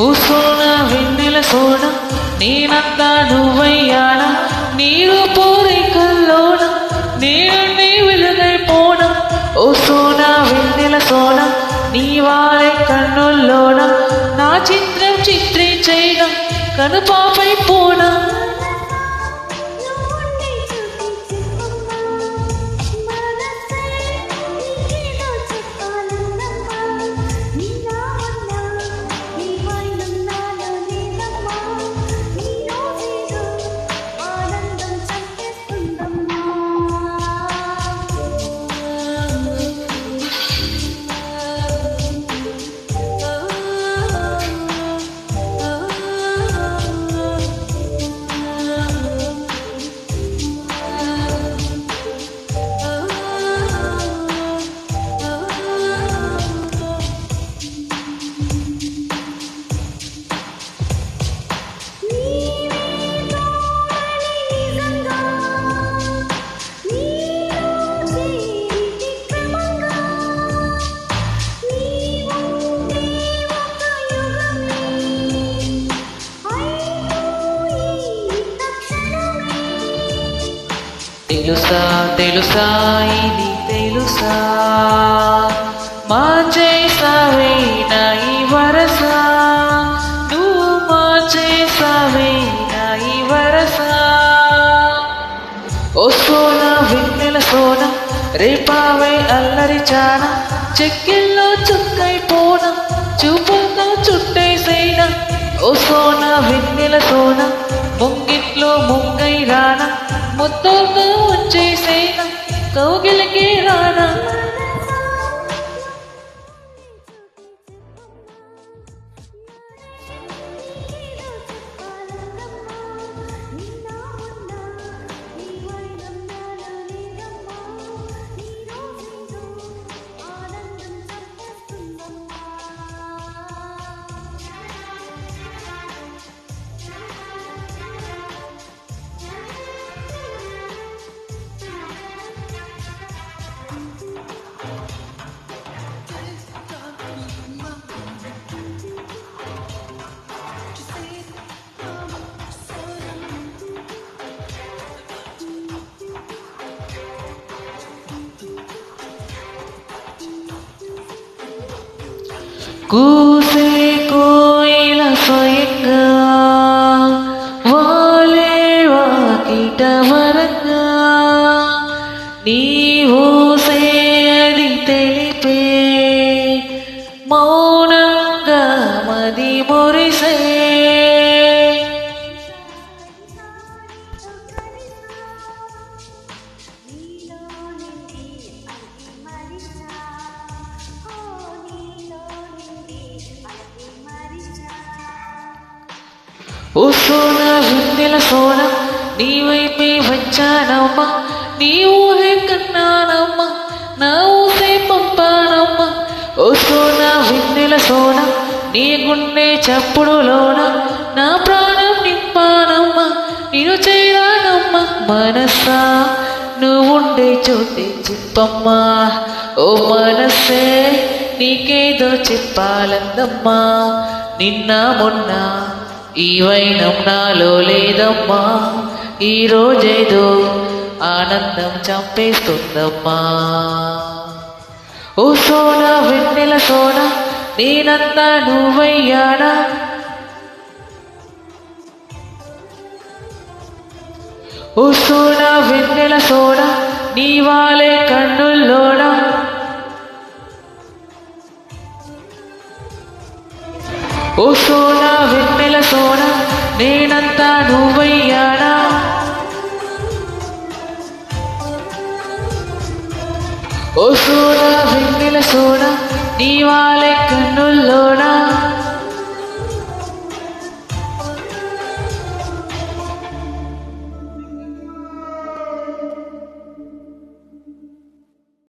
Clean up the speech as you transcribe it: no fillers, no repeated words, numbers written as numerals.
ఓ సోన వెన్నెల సోన నేనంతా నువ్వయ్యానా, నీరు పోరి కల్లోన నేను వెలుగైపోనా. ఓ సోన వెన్నెల సోన నీ వారే కన్నుల్లోన నా చిత్రం చిత్రించైనా కనుపాపై పోనా. తెలుసా తెలుసా ఇది తెలుసా, మార్చేసావే నా ఈ వరస, నువ్వు మార్చేసావే నా ఈ వరస. ఓ సోన వెన్నెల సోన రేపావే అల్లరి చాన, చెక్కిల్లో చుక్కైపోన చూపులతో చుట్టేసైనా. ఓ సోన వెన్నెల సోన ముంగిట్లో ముంగై రానా, ముద్దోగా వచ్చేసైనా కౌగిలికి రానా. కూసే కోయిల స్వయంగా వాలే వాకిట వరంగా, నీ ఊసే అది తెలిపే మౌనంగా మది మురిసే. ఓ సోన వెన్నెల సోన నీ వైపే వచ్చానమ్మా, నీ ఊహే కన్నానమ్మా, నా ఊసే పంపానమ్మా. ఓ సోన వెన్నెల సోన నీ గుండె చప్పుడులోన నా ప్రాణం నింపానమ్మా, నేను చేరానమ్మా. మనసా నువ్వుండే చోటే చెప్పమ్మా, ఓ మనసే నీకేదో చెప్పాలందమ్మా. నిన్న మొన్న ఈ వైనం నాలో లేదమ్మా, ఈ రోజేదో ఆనందం చంపేస్తుందమ్మా. ఓ సోన వెన్నెల సోన నేనంతా నువ్వయ్యానా, ఓ సోన వెన్నెల సోన నీ వాలే కన్నుల్లోన. ఓ సోన వెన్నెల సోన నేనంతా నువ్వయ్యానా, ఓ సోన వెన్నెల సోన నీ వాలే